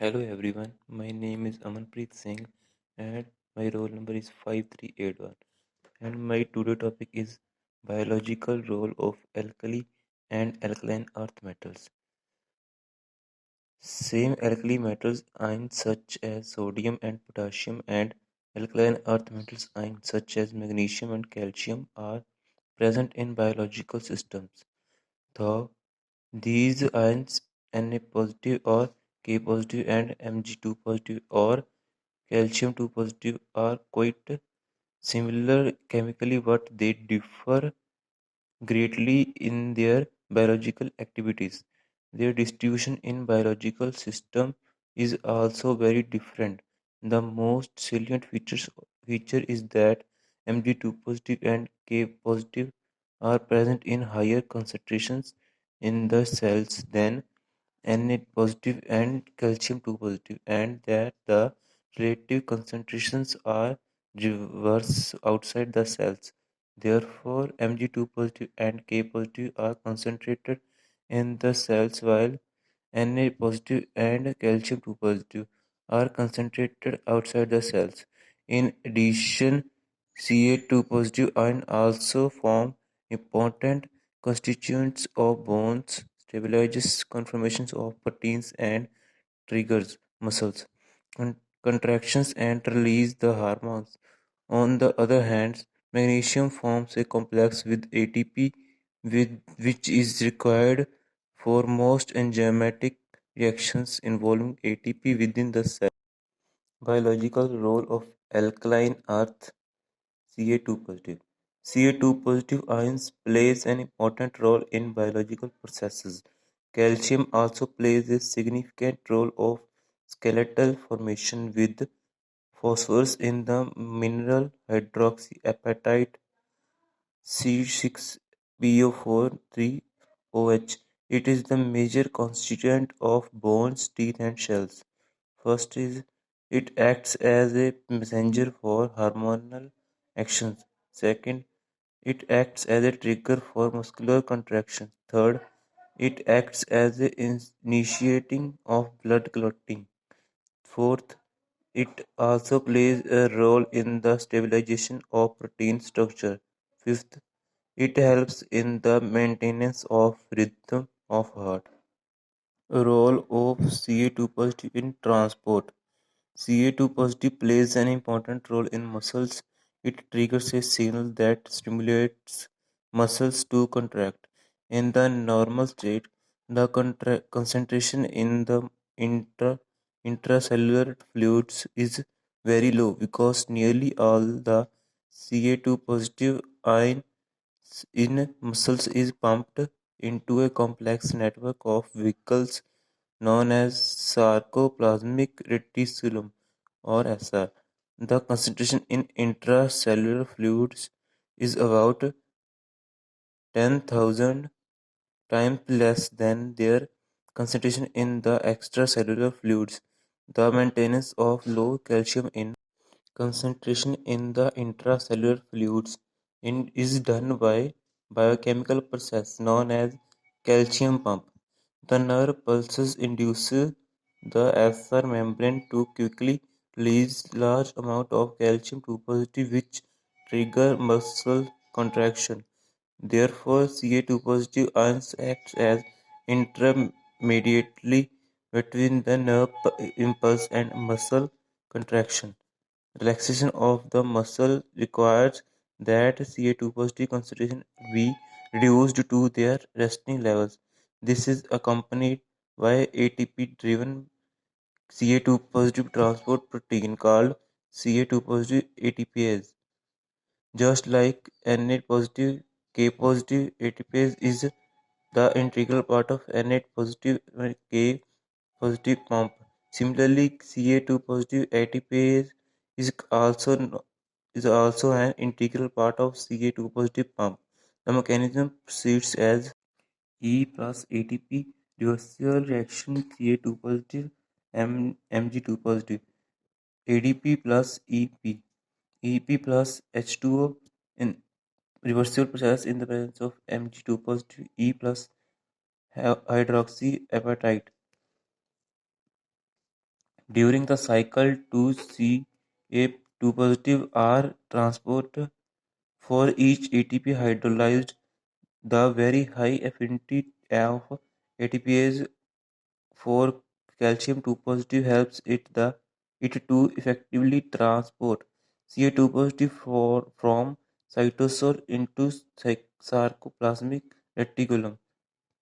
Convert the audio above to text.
Hello everyone, my name is Amanpreet Singh and my roll number is 5381 and my today topic is biological role of alkali and alkaline earth metals. Same alkali metals ions such as sodium and potassium and alkaline earth metals ions such as magnesium and calcium are present in biological systems. Though these ions Na positive or K positive and Mg2 positive or calcium 2 positive are quite similar chemically, but they differ greatly in their biological activities. Their distribution in biological system is also very different. The most salient feature is that Mg2 positive and K positive are present in higher concentrations in the cells than Na positive and calcium 2 positive, and that the relative concentrations are reverse outside the cells. Therefore, Mg2 positive and K positive are concentrated in the cells while Na positive and calcium 2 positive are concentrated outside the cells. In addition, Ca2 positive ion also form important constituents of bones, stabilizes conformations of proteins and triggers muscles contractions and release the hormones. On the other hand, magnesium forms a complex with ATP which is required for most enzymatic reactions involving ATP within the cell. Biological role of alkaline earth Ca2 positive. Ca2 positive ions plays an important role in biological processes. Calcium also plays a significant role of skeletal formation with phosphorus in the mineral hydroxyapatite C6PO4 3OH. It is the major constituent of bones, teeth, and shells. First is it acts as a messenger for hormonal actions. Second, it acts as a trigger for muscular contraction. Third, it acts as a initiating of blood clotting. Fourth, it also plays a role in the stabilization of protein structure. Fifth, it helps in the maintenance of rhythm of heart. Role of Ca2 positive in transport. Ca2 positive plays an important role in muscles. It triggers a signal that stimulates muscles to contract. In the normal state, the concentration in the intracellular fluids is very low because nearly all the Ca2 positive ion in muscles is pumped into a complex network of vehicles known as sarcoplasmic reticulum or SR. The concentration in intracellular fluids is about 10,000 times less than their concentration in the extracellular fluids. The maintenance of low calcium in concentration in the intracellular fluids is done by biochemical process known as calcium pump. The nerve pulses induce the SR membrane to quickly release large amount of calcium to positive which trigger muscle contraction. Therefore, Ca2 positive ions act as intermediately between the nerve impulse and muscle contraction. Relaxation of the muscle requires that Ca2 positive concentration be reduced to their resting levels. This is accompanied by ATP-driven Ca2 positive transport protein called Ca2 positive ATPase. Just like Na positive, K positive ATPase is the integral part of Na positive and K positive pump. Similarly, Ca2 positive ATPase is also is also an integral part of Ca2 positive pump. The mechanism proceeds as E plus ATP reversal reaction Ca2 positive Mg2 positive ADP plus EP plus H2O in reversible process in the presence of Mg2 positive E plus hydroxyapatite. During the cycle, 2Ca2 positive are transported for each ATP hydrolyzed. The very high affinity of ATPase for calcium 2 positive helps it to effectively transport Ca2 positive from cytosol into sarcoplasmic reticulum.